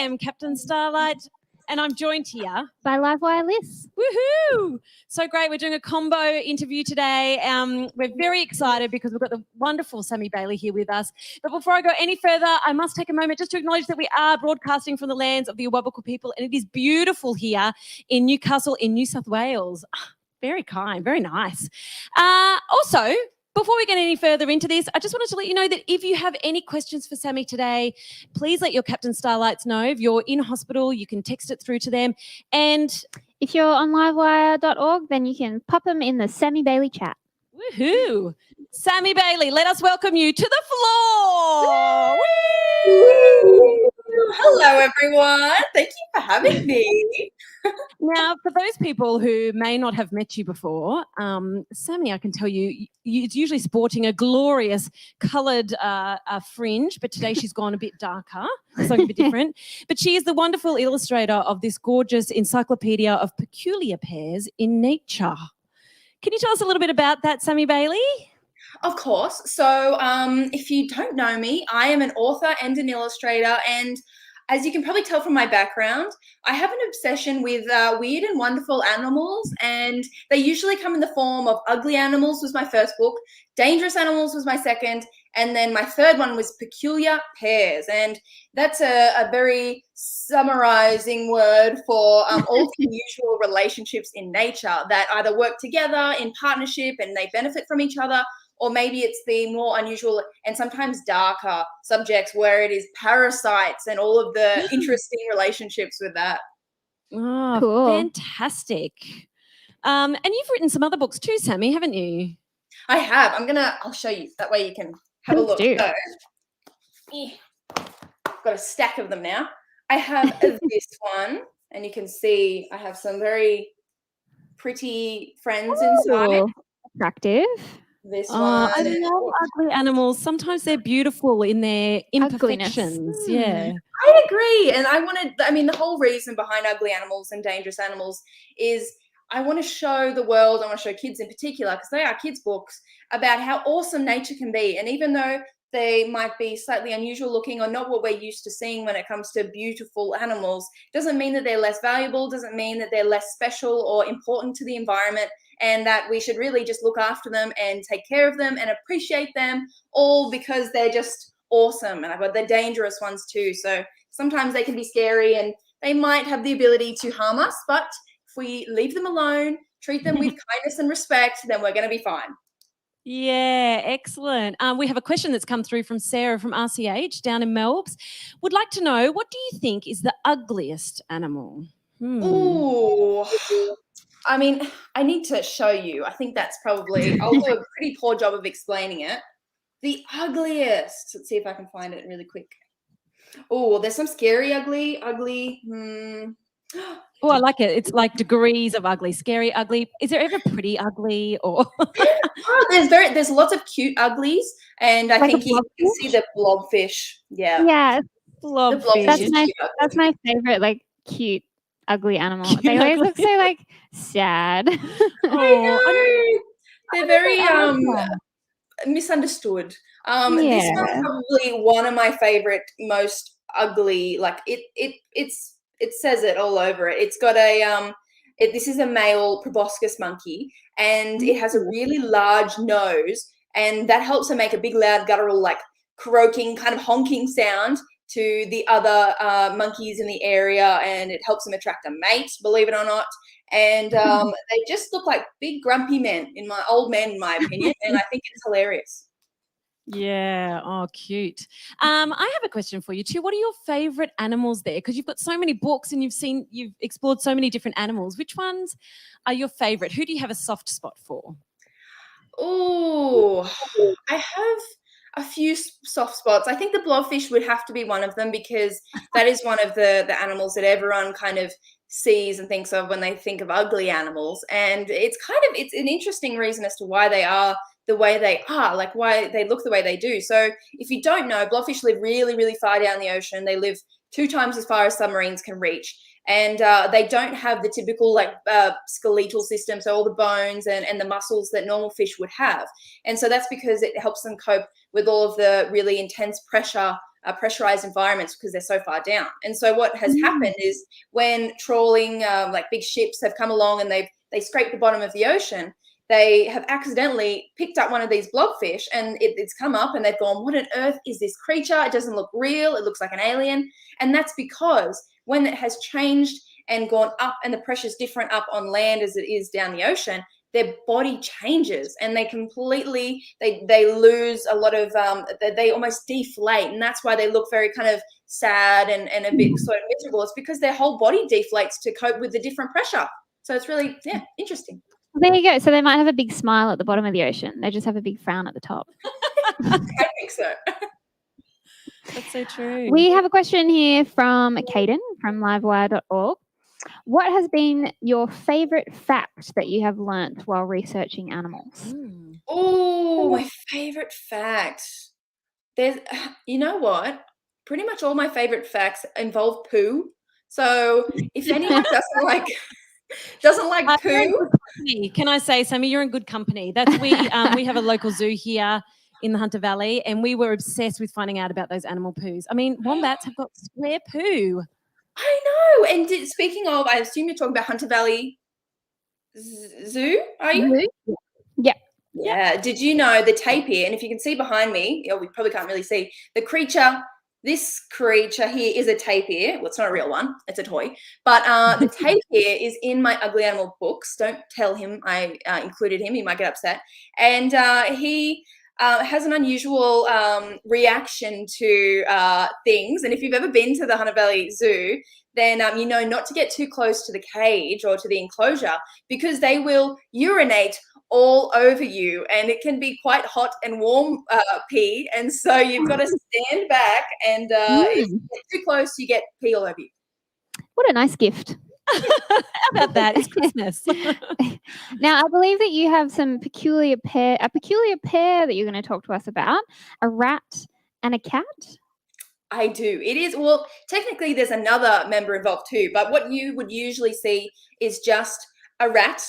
am Captain Starlight, and I'm joined here by Livewire Liz. Woohoo! So great. We're doing a combo interview today. We're very excited because we've got the wonderful Sami Bayly here with us. But before I go any further, I must take a moment just to acknowledge that we are broadcasting from the lands of the Awabakal people, and it is beautiful here in Newcastle in New South Wales. Very kind, very nice. Also, before we get any further into this, I just wanted to let you know that if you have any questions for Sami today, please let your Captain Starlights know. If you're in hospital, you can text it through to them. And if you're on livewire.org, then you can pop them in the Sami Bayly chat. Woohoo! Sami Bayly, let us welcome you to the floor. Woo! Hello, everyone. Thank you for having me. Now, for those people who may not have met you before, Sami, I can tell you, is usually sporting a glorious coloured fringe, but today she's gone a bit darker, something a bit different. But she is the wonderful illustrator of this gorgeous Encyclopaedia of Peculiar Pairs in Nature. Can you tell us a little bit about that, Sami Bayly? Of course. So if you don't know me, I am an author and an illustrator, and as you can probably tell from my background, I have an obsession with weird and wonderful animals, and they usually come in the form of ugly animals was my first book, dangerous animals was my second, and then my third one was peculiar pairs, and that's a very summarizing word for all the usual relationships in nature that either work together in partnership and they benefit from each other, or maybe it's the more unusual and sometimes darker subjects where it is parasites and all of the interesting relationships with that. Oh, cool. Fantastic. And you've written some other books too, Sami, haven't you? I have. I'll show you. That way you can have a look. So, I've got a stack of them now. I have this one, and you can see I have some very pretty friends inside. Attractive. This one. I love ugly animals. Sometimes they're beautiful in their imperfections. Yeah. I agree. And the whole reason behind ugly animals and dangerous animals is I want to show the world, I want to show kids in particular, because they are kids' books, about how awesome nature can be. And even though they might be slightly unusual looking or not what we're used to seeing when it comes to beautiful animals, doesn't mean that they're less valuable, doesn't mean that they're less special or important to the environment, and that we should really just look after them and take care of them and appreciate them all because they're just awesome. And they're dangerous ones too. So sometimes they can be scary and they might have the ability to harm us, but if we leave them alone, treat them with kindness and respect, then we're going to be fine. Yeah, excellent. We have a question that's come through from Sarah from RCH down in Melbourne. Would like to know, what do you think is the ugliest animal? Ooh. I mean, I need to show you. I think that's probably, I'll do a pretty poor job of explaining it. The ugliest. Let's see if I can find it really quick. Oh, there's some scary ugly. Oh, I like it. It's like degrees of ugly. Scary ugly. Is there ever pretty ugly or? There's lots of cute uglies, and I think you can see the blobfish. Yeah. Yeah. Blobfish. That's my favorite, like, cute ugly animal. They always look so like sad. I know. They're very misunderstood. This one's probably one of my favorite, most ugly. Like it says it all over it. It's got this is a male proboscis monkey, and it has a really large nose, and that helps it make a big, loud, guttural, like croaking, kind of honking sound to the other monkeys in the area, and it helps them attract a mate, believe it or not. And they just look like big grumpy men, old men, in my opinion, and I think it's hilarious. Yeah. Oh, cute. I have a question for you too. What are your favorite animals there? Because you've got so many books and you've explored so many different animals. Which ones are your favorite? Who do you have a soft spot for? Oh, I have a few soft spots. I think the blobfish would have to be one of them, because that is one of the animals that everyone kind of sees and thinks of when they think of ugly animals. And it's an interesting reason as to why they are the way they are, like why they look the way they do. So if you don't know, blobfish live really, really far down the ocean. They live 2 times as far as submarines can reach. And they don't have the typical skeletal system, so all the bones and the muscles that normal fish would have. And so that's because it helps them cope with all of the really intense pressure pressurized environments because they're so far down. And so what has happened is when trawling, like big ships have come along and they scrape the bottom of the ocean, they have accidentally picked up one of these blobfish and it's come up and they've gone, what on earth is this creature? It doesn't look real. It looks like an alien. And that's because when it has changed and gone up and the pressure's different up on land as it is down the ocean, their body changes and they completely, they lose a lot of, they almost deflate. And that's why they look very kind of sad and a bit sort of miserable. It's because their whole body deflates to cope with the different pressure. So it's really, interesting. There you go. So they might have a big smile at the bottom of the ocean. They just have a big frown at the top. I think so. That's so true. We have a question here from Caden from livewire.org. What has been your favorite fact that you have learnt while researching animals? Oh, my favorite fact. You know what? Pretty much all my favorite facts involve poo. So if anyone doesn't like poo, can I say, Sami, you're in good company. That's we have a local zoo here in the Hunter Valley, and we were obsessed with finding out about those animal poos. I mean, wombats have got square poo. I know. And speaking of, I assume you're talking about Hunter Valley Zoo, are you? Yeah. Yeah. Did you know the tapir, and if you can see behind me, we probably can't really see, this creature here is a tapir. Well, it's not a real one. It's a toy. But the tapir is in my Ugly Animal books. Don't tell him I included him. He might get upset. And he has an unusual reaction to things. And if you've ever been to the Hunter Valley Zoo, then you know not to get too close to the cage or to the enclosure because they will urinate all over you, and it can be quite hot and warm pee. And so you've got to stand back, and if you get too close, you get pee all over you. What a nice gift. How about that? It's Christmas. Now, I believe that you have a peculiar pair that you're going to talk to us about, a rat and a cat. I do. It is, well, technically there's another member involved too, but what you would usually see is just a rat,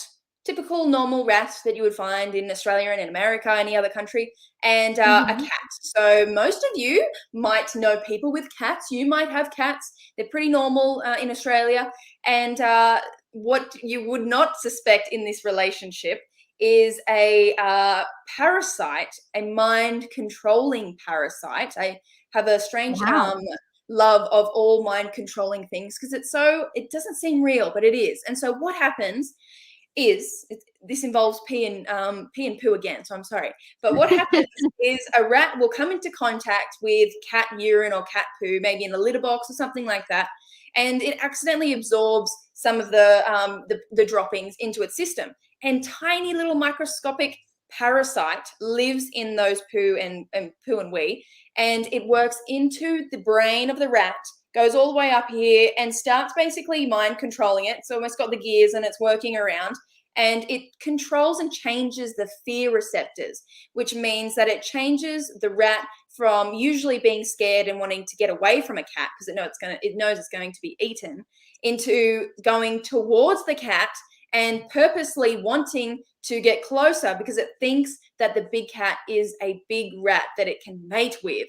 typical normal rat that you would find in Australia and in America, any other country, and a cat. So most of you might know people with cats. You might have cats. They're pretty normal in Australia. And what you would not suspect in this relationship is a parasite, a mind-controlling parasite. I have a strange love of all mind-controlling things because it doesn't seem real, but it is. And so what happens is, this involves pee and poo again, so I'm sorry. But what happens is a rat will come into contact with cat urine or cat poo, maybe in a litter box or something like that, and it accidentally absorbs some of the droppings into its system. And tiny little microscopic parasite lives in those poo and wee, and it works into the brain of the rat, goes all the way up here and starts basically mind controlling it. It's almost got the gears and it's working around, and it controls and changes the fear receptors, which means that it changes the rat from usually being scared and wanting to get away from a cat because it knows it's going to be eaten, into going towards the cat and purposely wanting to get closer because it thinks that the big cat is a big rat that it can mate with.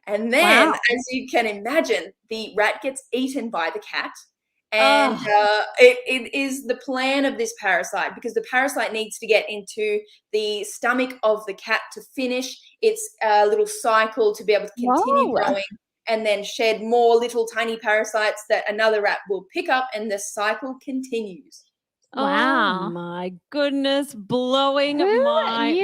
And then, as you can imagine, the rat gets eaten by the cat. And it is the plan of this parasite, because the parasite needs to get into the stomach of the cat to finish its little cycle, to be able to continue growing and then shed more little tiny parasites that another rat will pick up, and the cycle continues. Wow. Oh my goodness, blowing my mind.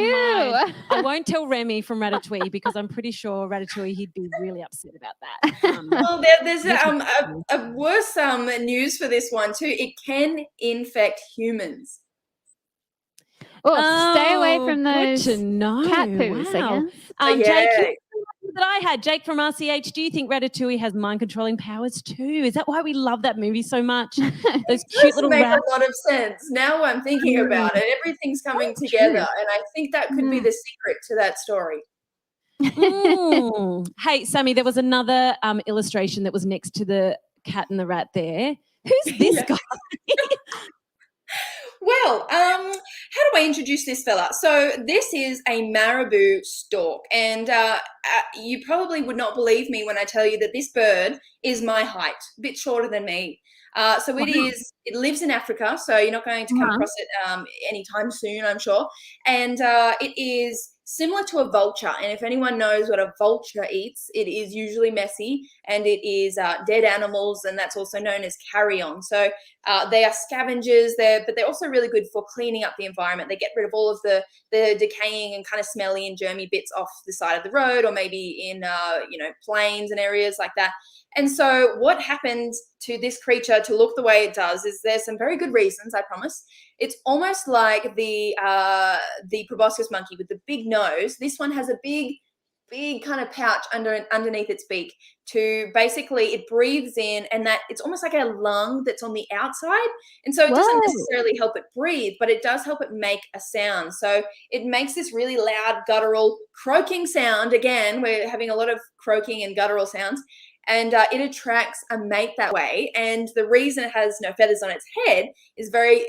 I won't tell Remy from Ratatouille because I'm pretty sure Ratatouille, he'd be really upset about that. Well, there's a worse news for this one too. It can infect humans. Oh, stay away from those good to know. cat poos, Wow. I guess. Jake, that I had, Jake from RCH, do you think Ratatouille has mind-controlling powers too? Is that why we love that movie so much? Those cute little make rats. a lot of sense. Now I'm thinking about it. Everything's coming together, and I think that could be the secret to that story. Hey, Sami, there was another illustration that was next to the cat and the rat there. Who's this guy? Well, how do do I introduce this fella? So this is a marabou stork, and you probably would not believe me when I tell you that this bird is my height, a bit shorter than me. So it lives in Africa, so you're not going to come across it anytime soon, I'm sure. And it is similar to a vulture. And if anyone knows what a vulture eats, it is usually messy, and it is dead animals, and that's also known as carrion. So they are scavengers there, but they're also really good for cleaning up the environment. They get rid of all of the decaying and kind of smelly and germy bits off the side of the road, or maybe in plains and areas like that. And so what happens to this creature to look the way it does is there's some very good reasons, I promise. It's almost like the proboscis monkey with the big nose. This one has a big kind of pouch underneath its beak to basically, it breathes in, and that it's almost like a lung that's on the outside. And so it doesn't necessarily help it breathe, but it does help it make a sound. So it makes this really loud, guttural, croaking sound. Again, we're having a lot of croaking and guttural sounds. And it attracts a mate that way. And the reason it has no feathers on its head is very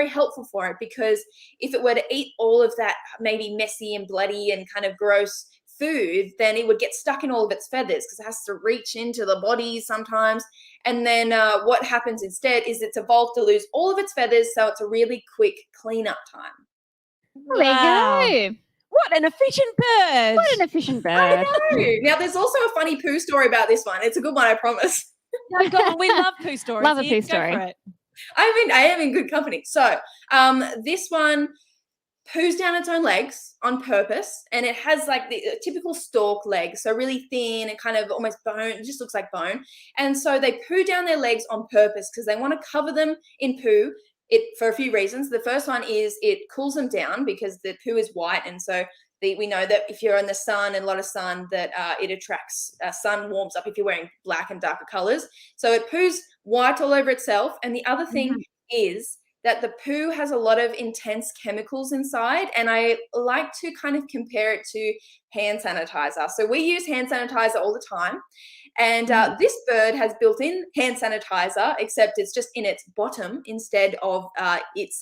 helpful for it, because if it were to eat all of that maybe messy and bloody and kind of gross food, then it would get stuck in all of its feathers, because it has to reach into the body sometimes. And then what happens instead is it's evolved to lose all of its feathers, so it's a really quick cleanup time. Well, there you go. What an efficient bird. What an efficient bird. I know. Now, there's also a funny poo story about this one. It's a good one, I promise. No, go on. We love poo stories. Love a Here, poo go story. for it. I am in good company. So this one poos down its own legs on purpose, and it has like the typical stork legs, so really thin and kind of almost bone. It just looks like bone. And so they poo down their legs on purpose because they want to cover them in poo. For a few reasons. The first one is it cools them down because the poo is white, and so we know that if you're in the sun and a lot of sun, that it attracts sun warms up if you're wearing black and darker colors. So it poos white all over itself. And the other thing is that the poo has a lot of intense chemicals inside, and I like to kind of compare it to hand sanitizer. So we use hand sanitizer all the time. And this bird has built-in hand sanitizer, except it's just in its bottom instead of its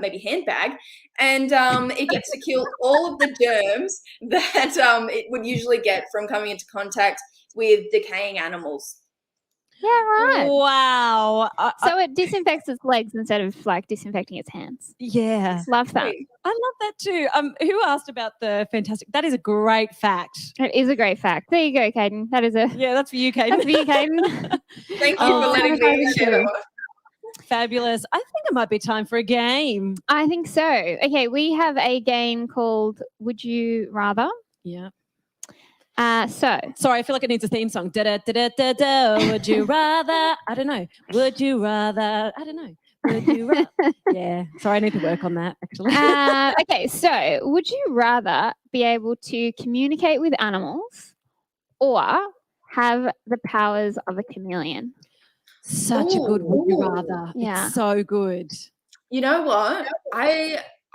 maybe handbag. And it gets to kill all of the germs that it would usually get from coming into contact with decaying animals. Yeah, right. Wow. So it disinfects its legs instead of like disinfecting its hands. Yeah. Love that. I love that too. Who asked about the fantastic? That is a great fact. It is a great fact. There you go, Caden. That is Yeah, that's for you, Kate. that's for you, Caden. Thank you for letting me share. Fabulous. I think it might be time for a game. I think so. Okay, we have a game called Would You Rather? Yeah. Sorry, I feel like it needs a theme song. Da da da da da da. Would you rather? I don't know. Would you rather? I don't know. Would you rather? Yeah. Sorry, I need to work on that actually. okay, so would you rather be able to communicate with animals or have the powers of a chameleon? Such a good would you rather. Yeah. It's so good. You know what?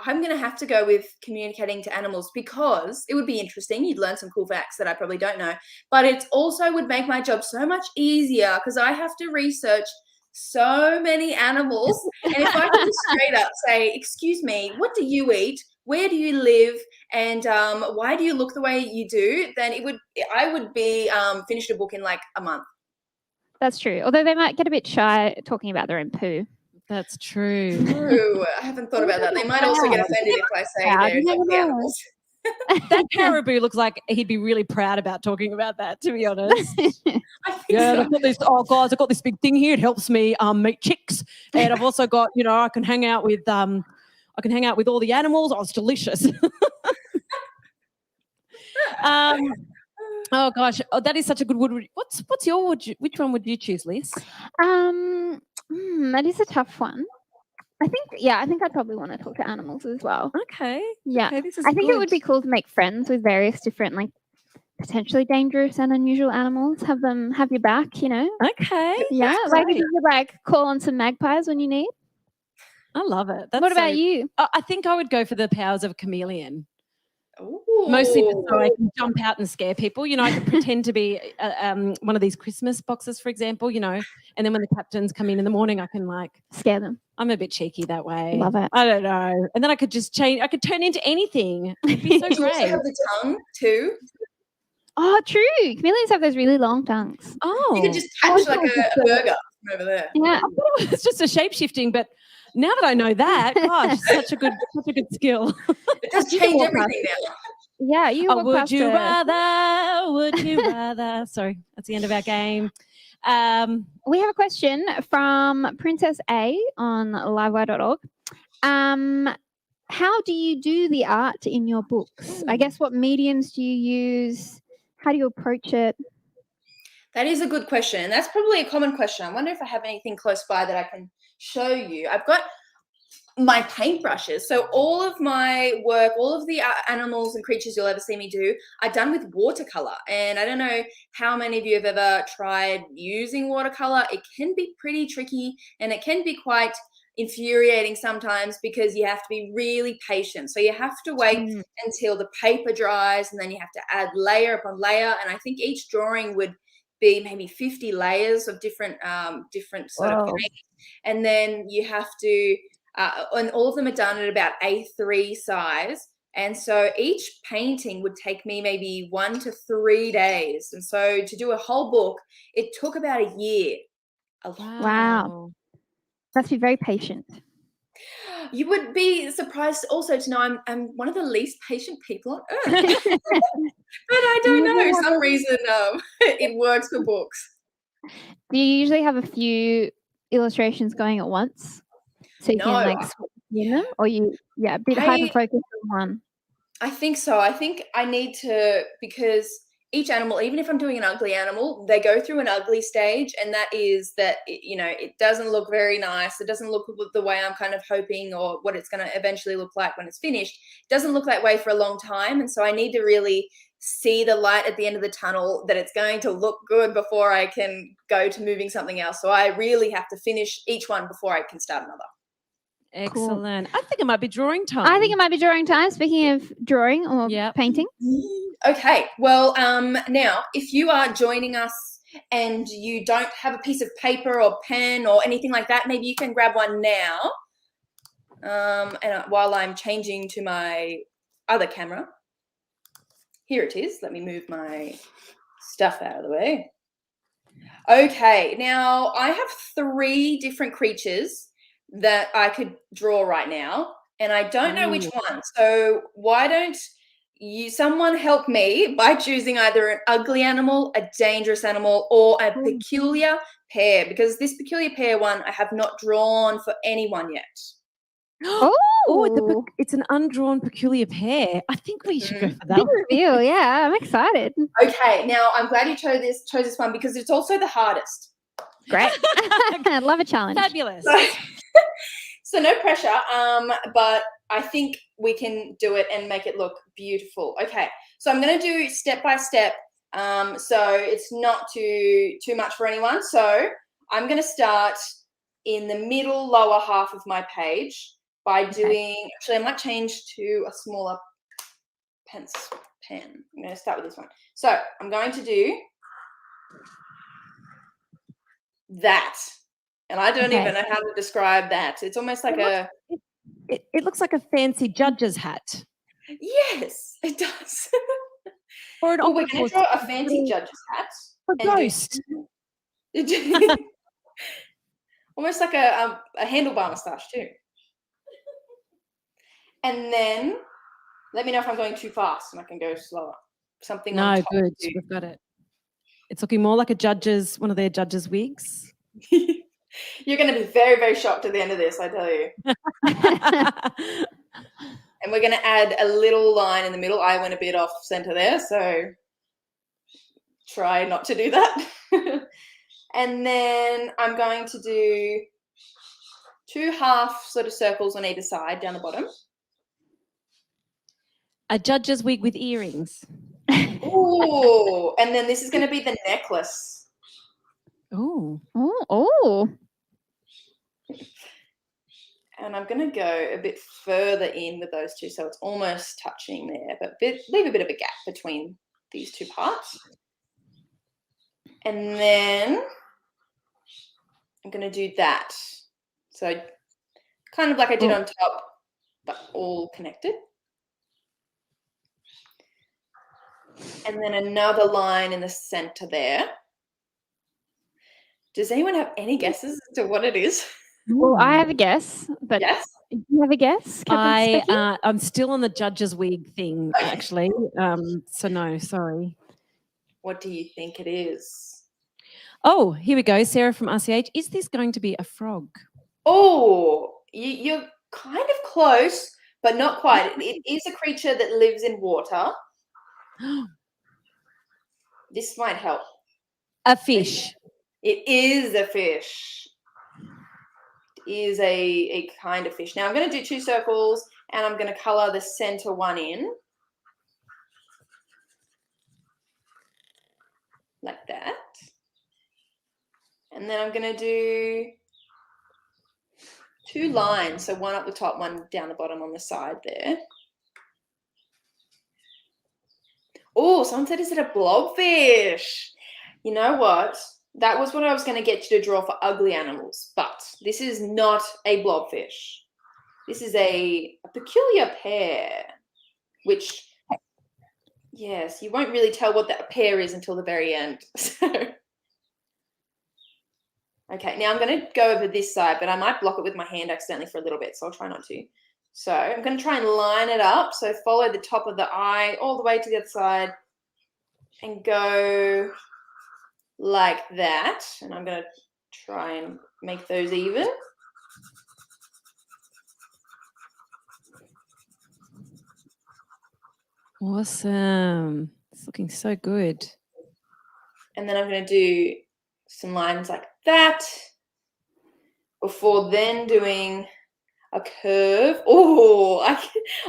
I'm going to have to go with communicating to animals, because it would be interesting. You'd learn some cool facts that I probably don't know. But it also would make my job so much easier, because I have to research so many animals. And if I could just straight up say, excuse me, what do you eat? Where do you live? And why do you look the way you do? Then I would be finished a book in like a month. That's true. Although they might get a bit shy talking about their own poo. That's true. True. I haven't thought about that. They might also get offended if I say they're like animals. That caribou looks like he'd be really proud about talking about that, to be honest. I think Yeah, so. I've got this. Oh, guys, I've got this big thing here. It helps me meet chicks, and I've also got, I can hang out with all the animals. Oh, it's delicious. Oh gosh, that is such a good would. What's your would you? Which one would you choose, Liz? That is a tough one. I think I'd probably want to talk to animals as well. Okay. Yeah. Okay, this is I think it good. would be cool to make friends with various different, like, potentially dangerous and unusual animals. Have them have your back, Okay. Yeah. that's Like, if great. you could, like, call on some magpies when you need. I love it. What about you? I think I would go for the powers of a chameleon. Mostly just so I Ooh. can jump out and scare people. You know, I could pretend to be one of these Christmas boxes, for example, you know, and then when the captains come in the morning, I can like Scare them. I'm a bit cheeky that way. Love it. I don't know. And then I could just change. I could turn into anything. It'd be so You also great. have the tongue too. Oh, true. Chameleons have those really long tongues. Oh, You could just touch like a burger from over there. Yeah. I thought it was just a shape shifting, but now that I know that, gosh, such a good skill. It does You can change walk everything now. Yeah, you Oh, walk would past you a- rather? Would you rather? Sorry, that's the end of our game. We have a question from Princess A on livewire.org. How do you do the art in your books? I guess what mediums do you use? How do you approach it? That is a good question. And that's probably a common question. I wonder if I have anything close by that I can show you. I've got my paintbrushes. So all of my work, all of the animals and creatures you'll ever see me do are done with watercolor. And I don't know how many of you have ever tried using watercolor. It can be pretty tricky and it can be quite infuriating sometimes because you have to be really patient. So you have to wait until the paper dries and then you have to add layer upon layer. And I think each drawing would be maybe 50 layers of different sort of paint. And then you have to and all of them are done at about A3 size. And so each painting would take me maybe 1 to 3 days. And so to do a whole book, it took about a year. Wow. Must be very patient. You would be surprised also to know I'm one of the least patient people on earth. But I don't know. For some reason it works for books. Do you usually have a few illustrations going at once? So you can like switch between them? Or a bit hyper-focused on one? I think so. I think I need to, because each animal, even if I'm doing an ugly animal, they go through an ugly stage, and that is that, it doesn't look very nice. It doesn't look the way I'm kind of hoping or what it's going to eventually look like when it's finished. It doesn't look that way for a long time, and so I need to really see the light at the end of the tunnel, that it's going to look good before I can go to moving something else. So I really have to finish each one before I can start another. Excellent. Cool. I think it might be drawing time. I think it might be drawing time. Speaking of drawing or painting. Okay. Well, now, if you are joining us and you don't have a piece of paper or pen or anything like that, maybe you can grab one now. And while I'm changing to my other camera. Here it is. Let me move my stuff out of the way. Okay. Now, I have 3 different creatures that I could draw right now, and I don't know which one. So why don't someone help me by choosing either an ugly animal, a dangerous animal, or a peculiar pair, because this peculiar pair one I have not drawn for anyone yet. It's an undrawn peculiar pair. I think we should go for that. Big reveal, yeah. I'm excited. Okay, now I'm glad you chose this one because it's also the hardest. Great. I love a challenge. Fabulous. So no pressure, but I think we can do it and make it look beautiful. Okay, so I'm going to do step by step, so it's not too much for anyone. So I'm going to start in the middle lower half of my page by doing, actually I might change to a smaller pen. I'm going to start with this one. So I'm going to do that. And I don't even know how to describe that. It's almost like it looks like a fancy judge's hat. Yes, it does. Or an we're going to draw a fancy judge's hat. A ghost. Almost like a handlebar moustache too. And then let me know if I'm going too fast and I can go slower. Something No, on top good. too. We've got it. It's looking more like one of their judges' wigs. You're going to be very, very shocked at the end of this, I tell you. And we're going to add a little line in the middle. I went a bit off center there, so try not to do that. And then I'm going to do 2 half sort of circles on either side down the bottom. A judge's wig with earrings. Ooh, and then this is going to be the necklace. Oh. Oh. And I'm going to go a bit further in with those two, so it's almost touching there, but leave a bit of a gap between these two parts. And then I'm going to do that. So kind of like I did on top, but all connected. And then another line in the center there. Does anyone have any guesses as to what it is? Well, I have a guess, but Yes. do you have a guess? Captain Steffi? I'm still on the judge's wig thing, actually. So no, sorry. What do you think it is? Oh, here we go. Sarah from RCH. Is this going to be a frog? Oh, you're kind of close, but not quite. It is a creature that lives in water. This might help. A fish. It is a fish. It is a kind of fish. Now I'm going to do 2 circles, and I'm going to colour the center one in. Like that. And then I'm going to do 2 lines, so one up the top, one down the bottom on the side there. Oh, someone said, is it a blobfish? You know what? That was what I was going to get you to draw for ugly animals, but this is not a blobfish. This is a peculiar pear, which, yes, you won't really tell what that pear is until the very end. Okay, now I'm going to go over this side, but I might block it with my hand accidentally for a little bit, so I'll try not to. So I'm going to try and line it up. So follow the top of the eye all the way to the other side and go like that. And I'm going to try and make those even. Awesome. It's looking so good. And then I'm going to do some lines like that before then doing a curve. Oh,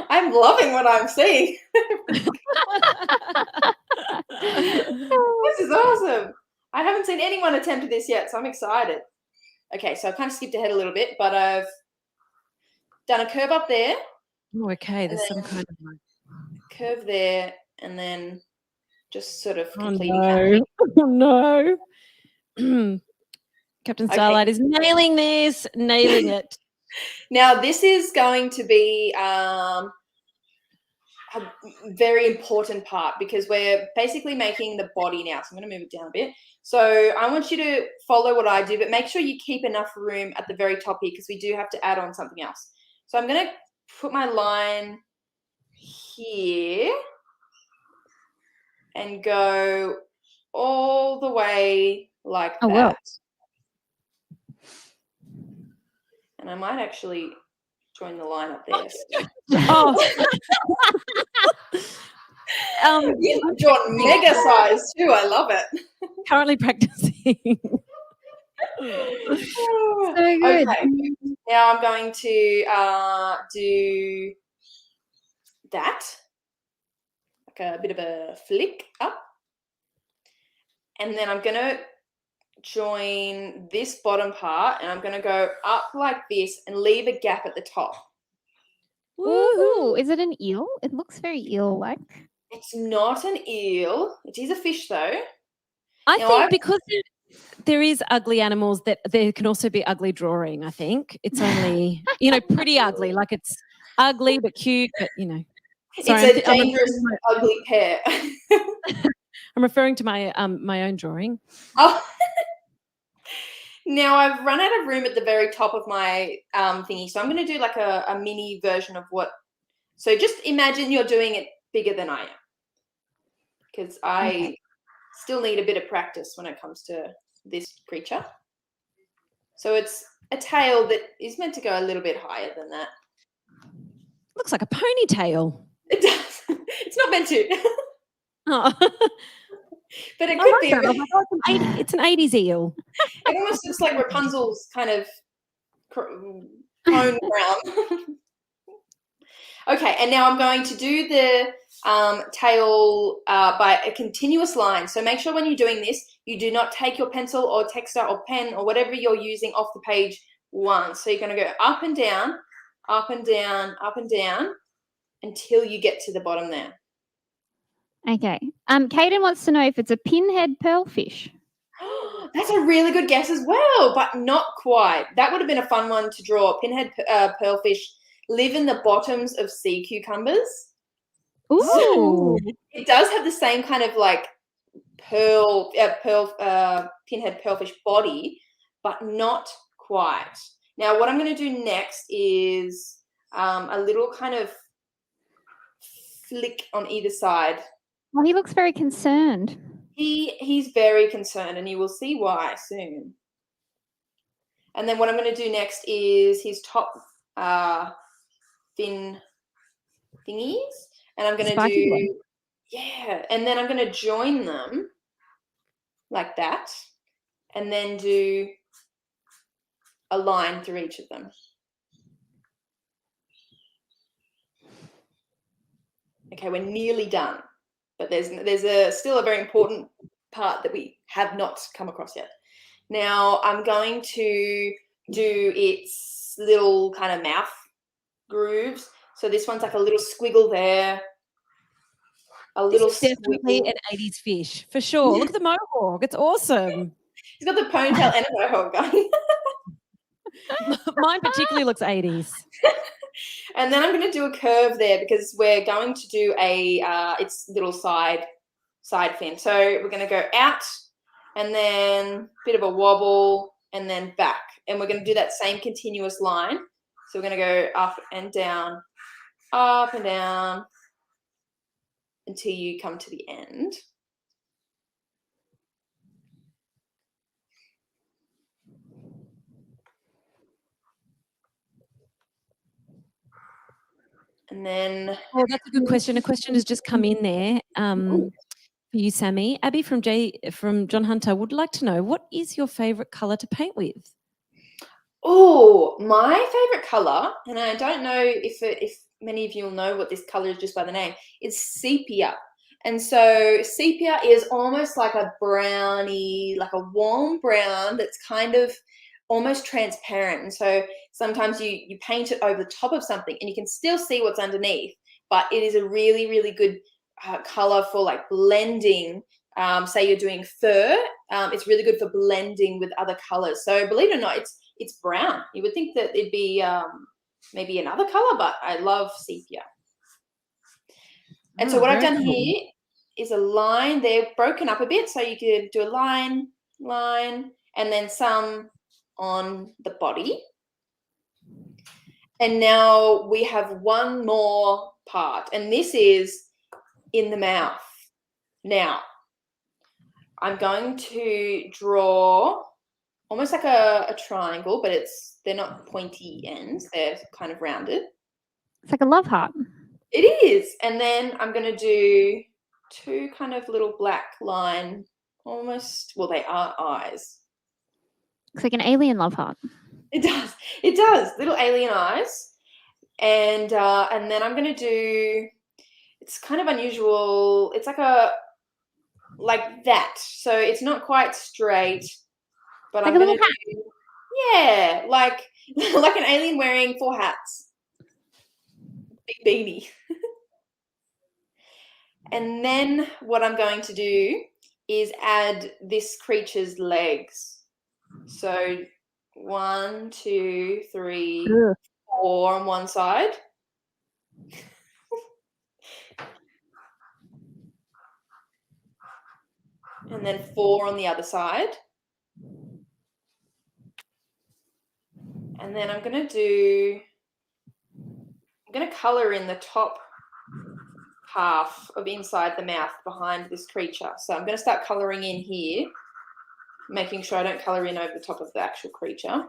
I'm loving what I'm seeing. This is awesome. I haven't seen anyone attempt this yet, so I'm excited. Okay, so I kind of skipped ahead a little bit, but I've done a curve up there. Oh, okay. There's some kind of curve there, and then just sort of completely. Oh no. Captain Starlight is nailing this, nailing it. Now, this is going to be a very important part because we're basically making the body now. So I'm going to move it down a bit. So I want you to follow what I do, but make sure you keep enough room at the very top here because we do have to add on something else. So I'm going to put my line here and go all the way like that. Well. And I might actually join the line up there. You've drawn mega size too. I love it. Currently practicing. So good. Okay. Now I'm going to do that. Like a bit of a flick up. And then I'm going to join this bottom part and I'm going to go up like this and leave a gap at the top. Ooh, is it an eel? It looks very eel-like. It's not an eel. It is a fish though. I think because there is ugly animals that there can also be ugly drawing, I think. It's only, pretty ugly. Like it's ugly but cute, but Sorry, it's a dangerous, ugly pear. I'm referring to my my own drawing. Oh. Now I've run out of room at the very top of my thingy, so I'm going to do like a mini version of what. So just imagine you're doing it bigger than I am, because I still need a bit of practice when it comes to this creature. So it's a tail that is meant to go a little bit higher than that. Looks like a ponytail. It does. It's not meant to. Oh. But it could be. It's an 80s eel. It almost looks like Rapunzel's kind of cone brown. Okay, and now I'm going to do the tail by a continuous line. So make sure when you're doing this, you do not take your pencil or texter or pen or whatever you're using off the page 1. So you're going to go up and down, up and down, up and down until you get to the bottom there. Okay. Caden wants to know if it's a pinhead pearlfish. That's a really good guess as well, but not quite. That would have been a fun one to draw. Pinhead pearlfish live in the bottoms of sea cucumbers. Ooh. It does have the same kind of like pinhead pearlfish body, but not quite. Now, what I'm going to do next is a little kind of flick on either side. Well, he looks very concerned. He's very concerned, and you will see why soon. And then what I'm going to do next is his top thin thingies, and I'm going to do, yeah, and then I'm going to join them like that, and then do a line through each of them. Okay, we're nearly done, but there's still a very important part that we have not come across yet. Now I'm going to do its little kind of mouth grooves. So this one's like a little squiggle there. This is definitely an 80s fish, for sure. Look at the mohawk. It's awesome. He's got the ponytail and a mohawk going. Mine particularly looks 80s. And then I'm going to do a curve there because we're going to do its little side fin. So we're going to go out and then a bit of a wobble and then back. And we're going to do that same continuous line. So we're going to go up and down until you come to the end. And then... Oh, that's a good question. A question has just come in there for you, Sami. Abby from John Hunter would like to know, what is your favourite colour to paint with? Oh, my favourite colour, and I don't know if many of you will know what this colour is just by the name, is sepia. And so sepia is almost like a brownie, like a warm brown that's kind of almost transparent. And so sometimes you paint it over the top of something and you can still see what's underneath, but it is a really, really good color for like blending. Say you're doing fur, it's really good for blending with other colors. So believe it or not, it's brown. You would think that it'd be maybe another color, but I love sepia. And so what I've done here is a line. They're broken up a bit, so you could do a line, and then some on the body. And now we have one more part, and this is in the mouth. Now, I'm going to draw almost like a triangle, but they're not pointy ends. They're kind of rounded. It's like a love heart. It is. And then I'm going to do two kind of little black line, almost, well, they are eyes. Looks like an alien love heart. It does. It does. Little alien eyes. And then I'm going to do, it's kind of unusual. It's like that. So it's not quite straight, but like I'm a going to little do, yeah, like an alien wearing 4 hats. Big beanie. And then what I'm going to do is add this creature's legs. So 1, 2, 3, 4 on one side. And then 4 on the other side. And then I'm going to color in the top half of inside the mouth behind this creature. So I'm going to start coloring in here, making sure I don't color in over the top of the actual creature.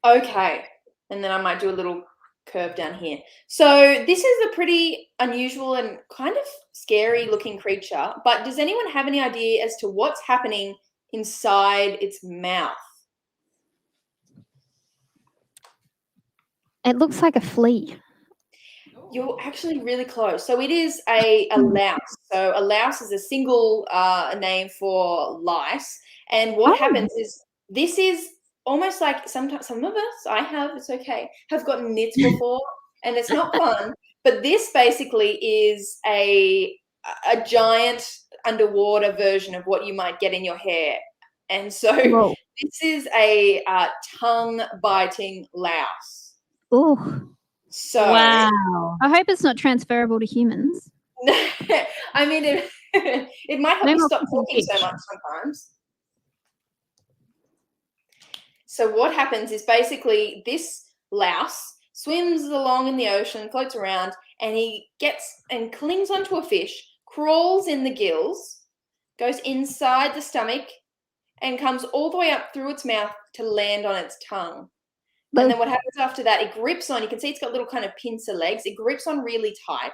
Okay, and then I might do a little curve down here. So this is a pretty unusual and kind of scary looking creature, but does anyone have any idea as to what's happening inside its mouth? It looks like a flea. You're actually really close. So it is a louse. So a louse is a single name for lice. And what happens is this is almost like sometimes some of us, it's okay, have gotten nits before, and it's not fun. But this basically is a giant underwater version of what you might get in your hair. And so Whoa. this is a tongue-biting louse. Oh, So Wow. I hope it's not transferable to humans. I mean, it might help No you more stop kissing talking so fish. much sometimes. So what happens is basically this louse swims along in the ocean, floats around, and he gets and clings onto a fish, crawls in the gills, goes inside the stomach, and comes all the way up through its mouth to land on its tongue. And then what happens after that, it grips on, you can see it's got little kind of pincer legs. It grips on really tight.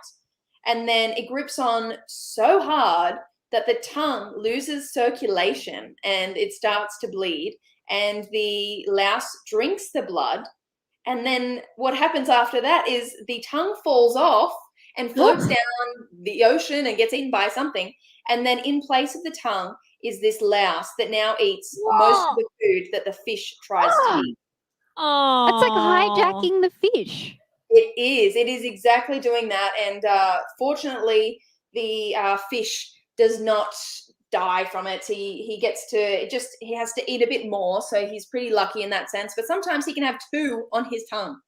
And then it grips on so hard that the tongue loses circulation and it starts to bleed. And the louse drinks the blood. And then what happens after that is the tongue falls off and floats down the ocean and gets eaten by something. And then in place of the tongue is this louse that now eats most of the food that the fish tries to eat. Oh, It's like hijacking the fish. It is exactly doing that. And fortunately, the fish does not die from it. He has to eat a bit more. So he's pretty lucky in that sense. But sometimes he can have 2 on his tongue.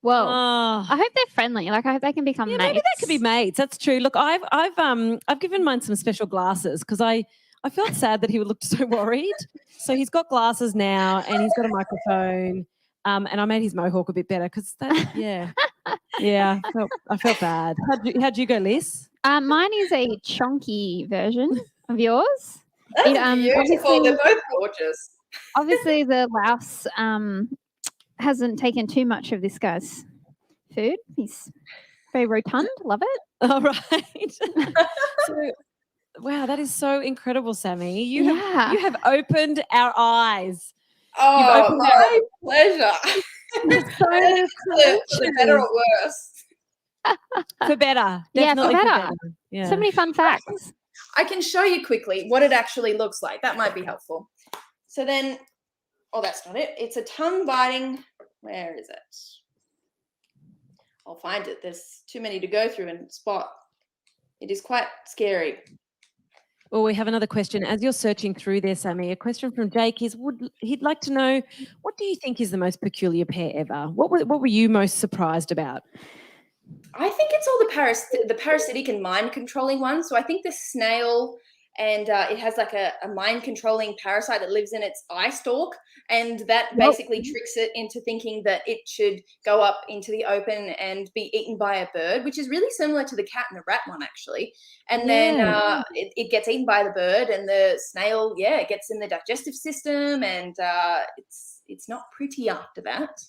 Whoa. Oh. I hope they're friendly. Like I hope they can become mates. Maybe they could be mates. That's true. Look, I've given mine some special glasses because I felt sad that he would look so worried. So he's got glasses now and he's got a microphone. And I made his mohawk a bit better because I felt bad. How'd you go, Liz? Mine is a chunky version of yours. That's beautiful. They're both gorgeous. Obviously, the louse hasn't taken too much of this guy's food. He's very rotund. Love it. All right. So, wow, that is so incredible, Sami. You have opened our eyes. Oh, my pleasure. For the better or worse. For better. Yeah, Definitely for better. Yeah. So many fun facts. I can show you quickly what it actually looks like. That might be helpful. So then, that's not it. It's a tongue biting. Where is it? I'll find it. There's too many to go through and spot. It is quite scary. Well, we have another question. As you're searching through there, Sami, a question from Jake is, he'd like to know, what do you think is the most peculiar pair ever? What were you most surprised about? I think it's all the parasitic and mind controlling ones. So I think the snail, and it has like a mind controlling parasite that lives in its eye stalk, and that basically tricks it into thinking that it should go up into the open and be eaten by a bird, which is really similar to the cat and the rat one actually. And then it gets eaten by the bird, and the snail it gets in the digestive system, and it's not pretty after that.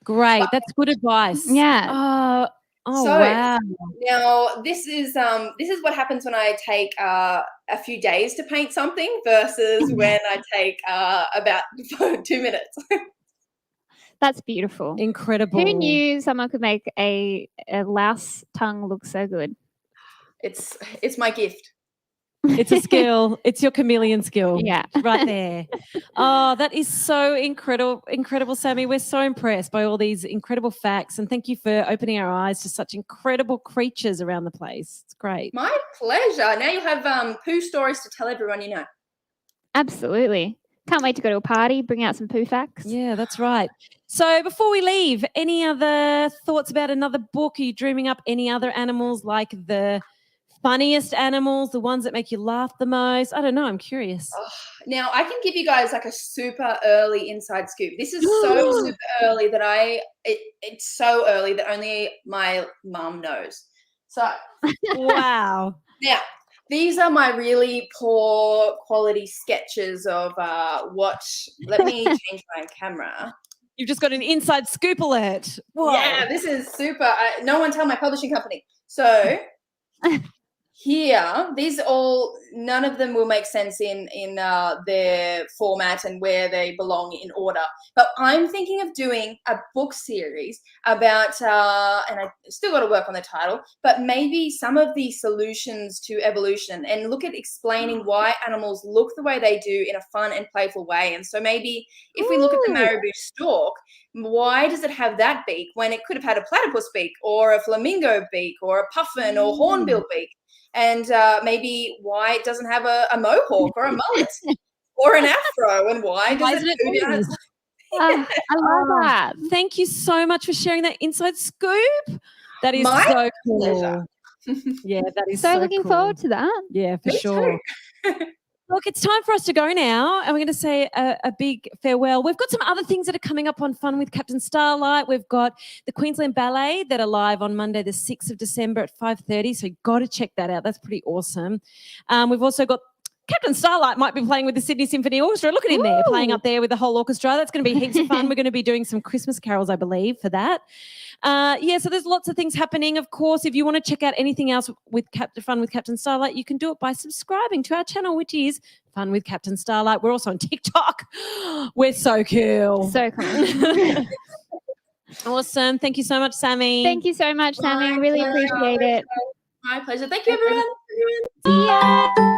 Great, that's good advice. Yeah. Wow. Now this is what happens when I take a few days to paint something versus when I take about 2 minutes. That's beautiful. Incredible. Who knew someone could make a louse tongue look so good? It's my gift. It's a skill. It's your chameleon skill. Yeah. Right there. Oh, that is so incredible, Sami. We're so impressed by all these incredible facts, and thank you for opening our eyes to such incredible creatures around the place. It's great. My pleasure. Now you have poo stories to tell everyone you know. Absolutely. Can't wait to go to a party, bring out some poo facts. Yeah, that's right. So before we leave, any other thoughts about another book? Are you dreaming up any other animals, like the funniest animals, the ones that make you laugh the most? I don't know. I'm curious. Now, I can give you guys like a super early inside scoop. This is so super early that it's so early that only my mum knows. So, wow. Now, these are my really poor quality sketches of what. Let me change my camera. You've just got an inside scoop alert. Whoa. Yeah, this is super. No one tell my publishing company. So here, none of them will make sense in their format and where they belong in order. But I'm thinking of doing a book series about, and I still got to work on the title, but maybe some of the solutions to evolution, and look at explaining why animals look the way they do in a fun and playful way. And so maybe if we look at the marabou stork, why does it have that beak when it could have had a platypus beak or a flamingo beak or a puffin or hornbill beak? And maybe why it doesn't have a mohawk or a mullet or an afro, and why does it poo down its I love that. Thank you so much for sharing that inside scoop. That is My so cool. pleasure. Yeah, that is So so looking cool. forward to that. Yeah, for Me sure. too. Look, it's time for us to go now, and we're going to say a big farewell. We've got some other things that are coming up on Fun with Captain Starlight. We've got the Queensland Ballet that are live on Monday, the 6th of December at 5:30, so you've got to check that out. That's pretty awesome. We've also got Captain Starlight might be playing with the Sydney Symphony Orchestra. Look at him there, playing up there with the whole orchestra. That's going to be heaps of fun. We're going to be doing some Christmas carols, I believe, for that. So there's lots of things happening. Of course, if you want to check out anything else with Fun with Captain Starlight, you can do it by subscribing to our channel, which is Fun with Captain Starlight. We're also on TikTok. We're so cool. So cool. Awesome. Thank you so much, Sami. Thank you so much, Sami. Really appreciate it. My pleasure. Thank you, everyone. See ya.